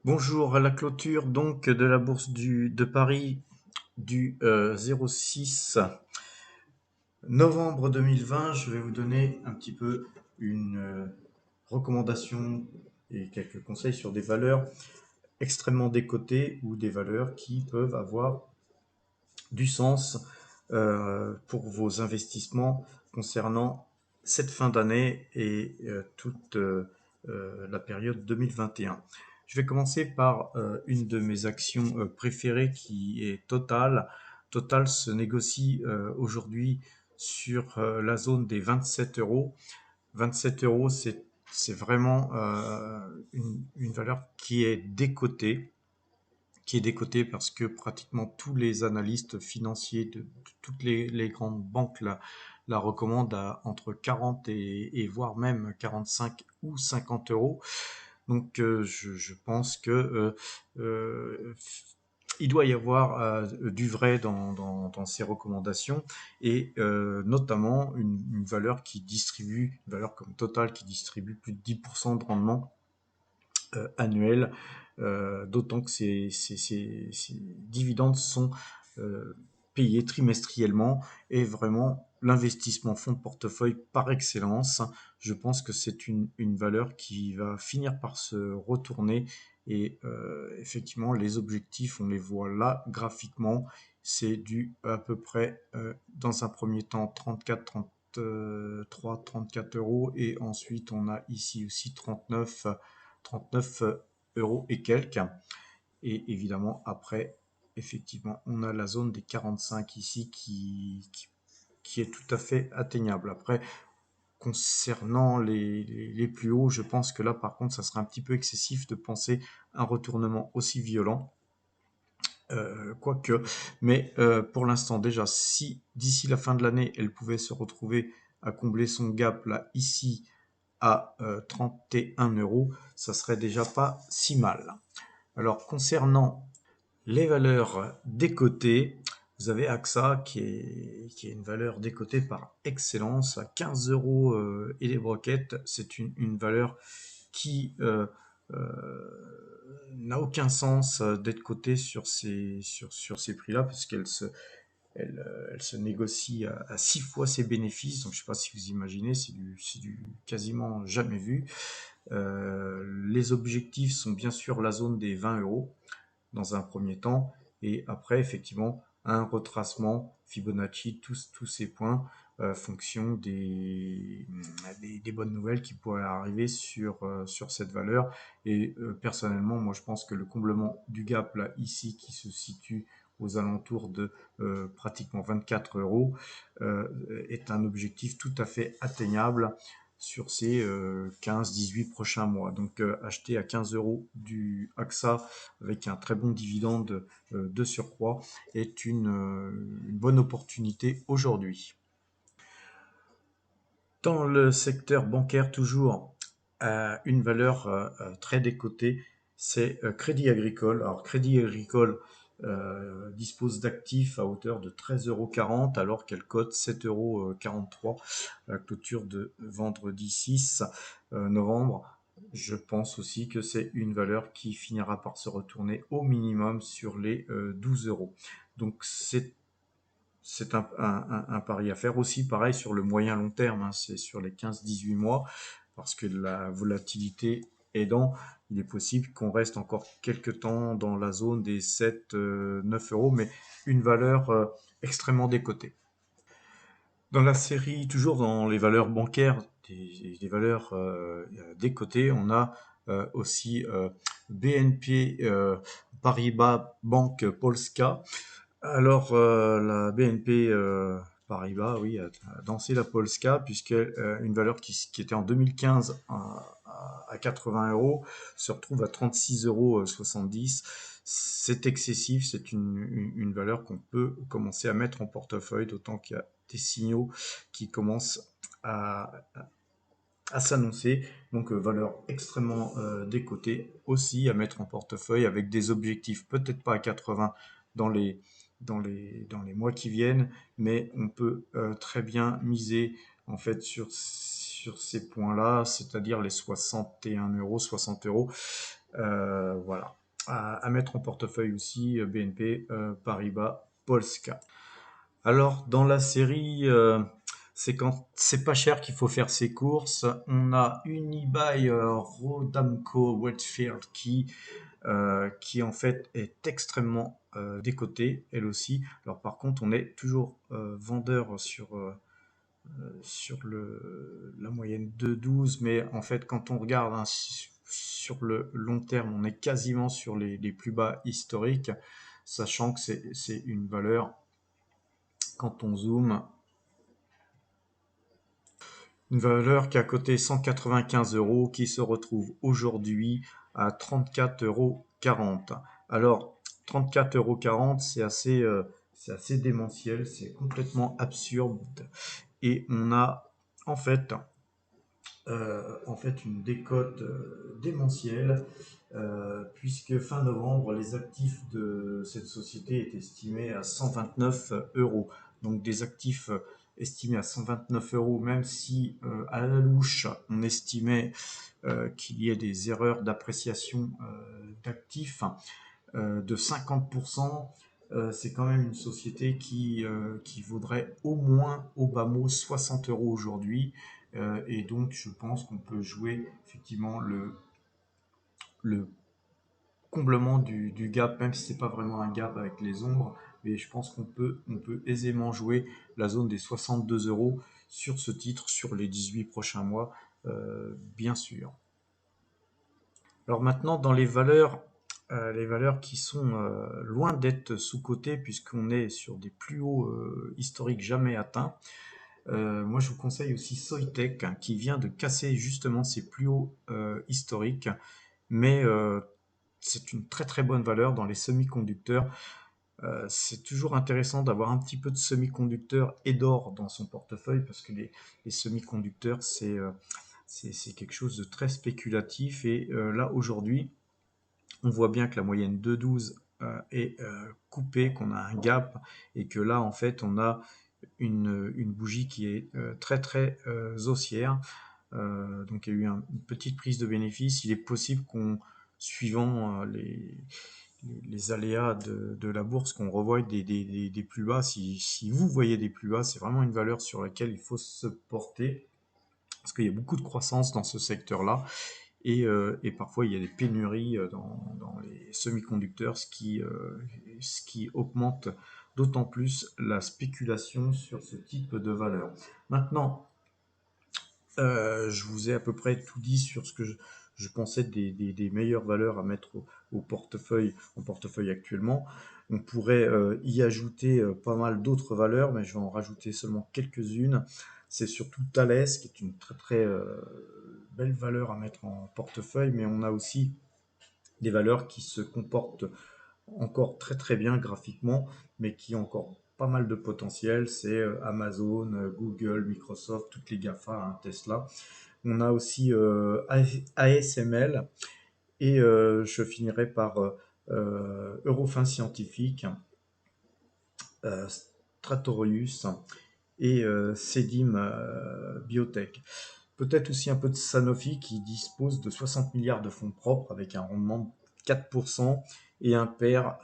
Bonjour, à la clôture donc de la bourse de Paris du 06 novembre 2020, je vais vous donner un petit peu une recommandation et quelques conseils sur des valeurs extrêmement décotées ou des valeurs qui peuvent avoir du sens pour vos investissements concernant cette fin d'année et toute la période 2021. Je vais commencer par une de mes actions préférées qui est Total. Total se négocie aujourd'hui sur la zone des 27 euros. 27 euros, c'est vraiment une valeur qui est décoté parce que pratiquement tous les analystes financiers de toutes les grandes banques la recommandent à entre 40 et voire même 45 ou 50 euros. Donc je pense que il doit y avoir du vrai dans ces recommandations et notamment une valeur une valeur comme Total qui distribue plus de 10% de rendement annuel, d'autant que ces dividendes sont payés trimestriellement et vraiment l'investissement fonds de portefeuille par excellence. Je pense que c'est une valeur qui va finir par se retourner et effectivement les objectifs on les voit là graphiquement, c'est du à peu près dans un premier temps 34 33 34 euros et ensuite on a ici aussi 39 euros et quelques. Et évidemment, après, effectivement, on a la zone des 45 ici qui est tout à fait atteignable. Après, concernant les plus hauts, je pense que là, par contre, ça serait un petit peu excessif de penser un retournement aussi violent. Quoique, mais pour l'instant déjà, si d'ici la fin de l'année, elle pouvait se retrouver à combler son gap là ici à 31 euros, ça serait déjà pas si mal. Alors, concernant les valeurs décotées, vous avez AXA qui est une valeur décotée par excellence à 15 euros et les broquettes. C'est une valeur qui n'a aucun sens d'être cotée sur ces prix-là parce elle se négocie à 6 fois ses bénéfices. Donc, je ne sais pas si vous imaginez, c'est du quasiment jamais vu. Les objectifs sont bien sûr la zone des 20 euros dans un premier temps, et après, effectivement, un retracement Fibonacci, tous ces points, fonction des bonnes nouvelles qui pourraient arriver sur cette valeur. Et personnellement, moi, je pense que le comblement du gap, là, ici, qui se situe aux alentours de pratiquement 24 euros, est un objectif tout à fait atteignable sur ces 15-18 prochains mois. Donc acheter à 15 euros du AXA avec un très bon dividende de surcroît est une bonne opportunité aujourd'hui. Dans le secteur bancaire, toujours une valeur très décotée, c'est Crédit Agricole. Alors Crédit Agricole dispose d'actifs à hauteur de 13,40 € alors qu'elle cote 7,43 € à la clôture de vendredi 6 novembre. Je pense aussi que c'est une valeur qui finira par se retourner au minimum sur les 12 euros. Donc c'est un pari à faire aussi, pareil sur le moyen long terme, hein, c'est sur les 15-18 mois, parce que la volatilité aidant, il est possible qu'on reste encore quelques temps dans la zone des 7-9 euros, mais une valeur extrêmement décotée. Dans la série, toujours dans les valeurs bancaires, des valeurs décotées, on a aussi BNP Paribas Banque Polska. Alors, la BNP Paribas, oui, a dansé la Polska, puisque une valeur qui était en 2015 à 80 euros se retrouve à 36,70 euros. C'est excessif, c'est une valeur qu'on peut commencer à mettre en portefeuille, d'autant qu'il y a des signaux qui commencent à s'annoncer. Donc, valeur extrêmement décotée aussi à mettre en portefeuille avec des objectifs peut-être pas à 80 dans dans les mois qui viennent, mais on peut très bien miser en fait sur ces points-là, c'est-à-dire les 61 euros, 60 euros. Voilà. À mettre en portefeuille aussi BNP Paribas Polska. Alors, dans la série, c'est quand c'est pas cher qu'il faut faire ses courses. On a Unibail Rodamco Westfield qui en fait est extrêmement décotée, elle aussi. Alors par contre, on est toujours vendeur sur la moyenne de 12, mais en fait, quand on regarde hein, sur le long terme, on est quasiment sur les plus bas historiques, sachant que c'est une valeur, quand on zoome, une valeur qui a coté 195 euros, qui se retrouve aujourd'hui à 34,40 euros. Alors, 34,40 euros, c'est assez démentiel, c'est complètement absurde. Et on a en fait une décote démentielle, puisque fin novembre, les actifs de cette société étaient estimés à 129 euros. Donc des actifs estimés à 129 euros, même si à la louche, on estimait qu'il y ait des erreurs d'appréciation d'actifs de 50%, c'est quand même une société qui vaudrait au moins au bas mot 60 euros aujourd'hui. Et donc, je pense qu'on peut jouer effectivement le comblement du gap, même si c'est pas vraiment un gap avec les ombres. Mais je pense on peut aisément jouer la zone des 62 euros sur ce titre sur les 18 prochains mois, bien sûr. Alors maintenant, dans les valeurs qui sont loin d'être sous-cotées, puisqu'on est sur des plus hauts historiques jamais atteints. Moi, je vous conseille aussi Soitec, hein, qui vient de casser justement ses plus hauts historiques, mais c'est une très très bonne valeur dans les semi-conducteurs. C'est toujours intéressant d'avoir un petit peu de semi-conducteurs et d'or dans son portefeuille, parce que les semi-conducteurs, c'est quelque chose de très spéculatif. Et là, aujourd'hui, on voit bien que la moyenne de 12 est coupée, qu'on a un gap, et que là, en fait, on a une bougie qui est très très haussière. Donc il y a eu une petite prise de bénéfice. Il est possible qu'on, suivant les aléas de la bourse, qu'on revoie des plus bas. Si vous voyez des plus bas, c'est vraiment une valeur sur laquelle il faut se porter, parce qu'il y a beaucoup de croissance dans ce secteur-là. Et parfois il y a des pénuries dans les semi-conducteurs, ce qui augmente d'autant plus la spéculation sur ce type de valeur. Maintenant, je vous ai à peu près tout dit sur ce que je pensais des meilleures valeurs à mettre en portefeuille actuellement. On pourrait y ajouter pas mal d'autres valeurs, mais je vais en rajouter seulement quelques-unes. C'est surtout Thales, qui est une très très belle valeur à mettre en portefeuille, mais on a aussi des valeurs qui se comportent encore très très bien graphiquement, mais qui ont encore pas mal de potentiel. C'est Amazon, Google, Microsoft, toutes les GAFA, hein, Tesla. On a aussi ASML, et je finirai par Eurofins Scientifique, Stratorius et Cedim Biotech. Peut-être aussi un peu de Sanofi, qui dispose de 60 milliards de fonds propres avec un rendement de 4% et un pair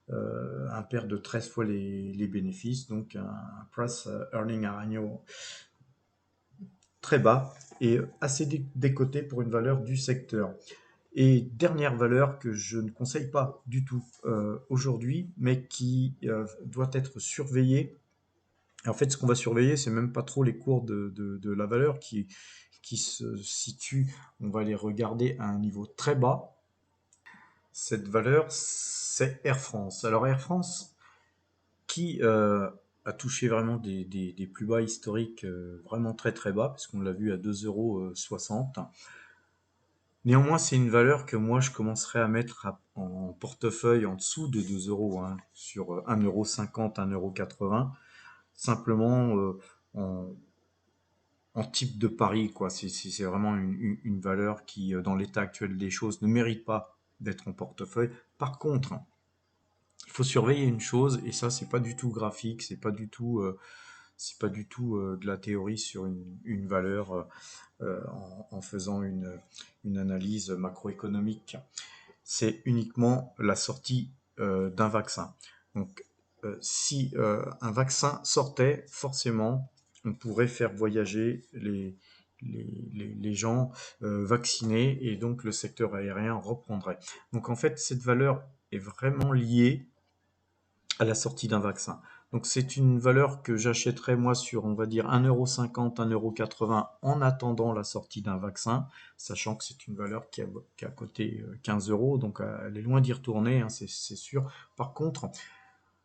de 13 fois les bénéfices, donc un price earning ratio très bas et assez décoté pour une valeur du secteur. Et dernière valeur que je ne conseille pas du tout aujourd'hui, mais qui doit être surveillée. Et en fait, ce qu'on va surveiller, c'est même pas trop les cours de la valeur qui se situent. On va les regarder à un niveau très bas. Cette valeur, c'est Air France. Alors Air France, qui a touché vraiment des plus bas historiques vraiment très très bas, parce qu'on l'a vu à 2,60 €. Néanmoins, c'est une valeur que moi je commencerai à mettre en portefeuille en dessous de 2 euros, hein, sur 1,50 €, 1,80 €, simplement en, en type de pari, quoi. C'est vraiment une valeur qui, dans l'état actuel des choses, ne mérite pas d'être en portefeuille. Par contre, il faut surveiller une chose, et ça, c'est pas du tout graphique, c'est pas du tout C'est pas du tout de la théorie sur une valeur en faisant une analyse macroéconomique. C'est uniquement la sortie d'un vaccin. Donc, si un vaccin sortait, forcément, on pourrait faire voyager les gens vaccinés et donc le secteur aérien reprendrait. Donc, en fait, cette valeur est vraiment liée à la sortie d'un vaccin. Donc c'est une valeur que j'achèterais moi sur, on va dire, 1,50 €, 1,80 € en attendant la sortie d'un vaccin, sachant que c'est une valeur qui a coté 15 €, donc elle est loin d'y retourner, hein, c'est sûr. Par contre,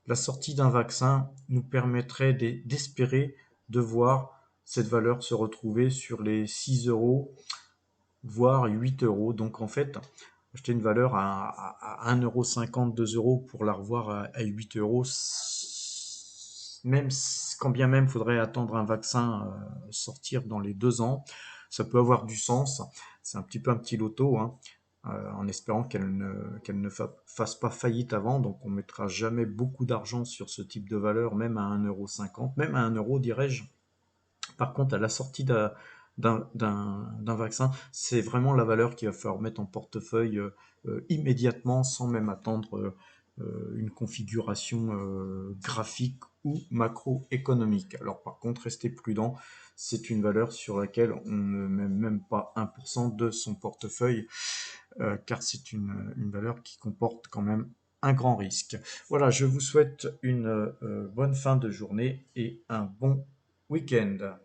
la sortie d'un vaccin nous permettrait d'espérer de voir cette valeur se retrouver sur les 6 €, voire 8 €. Donc en fait, acheter une valeur à 1,50 €, 2 € pour la revoir à 8 €, même quand bien même faudrait attendre un vaccin sortir dans les 2 ans, ça peut avoir du sens. C'est un petit loto, hein, en espérant qu'elle ne fasse pas faillite avant. Donc on mettra jamais beaucoup d'argent sur ce type de valeur, même à 1,50 €, même à 1 € dirais-je. Par contre, à la sortie d'un vaccin, c'est vraiment la valeur qu'il va falloir mettre en portefeuille immédiatement, sans même attendre une configuration graphique ou macroéconomique. Alors par contre, restez prudent, c'est une valeur sur laquelle on ne met même pas 1% de son portefeuille, car c'est une valeur qui comporte quand même un grand risque. Voilà, je vous souhaite une bonne fin de journée et un bon week-end.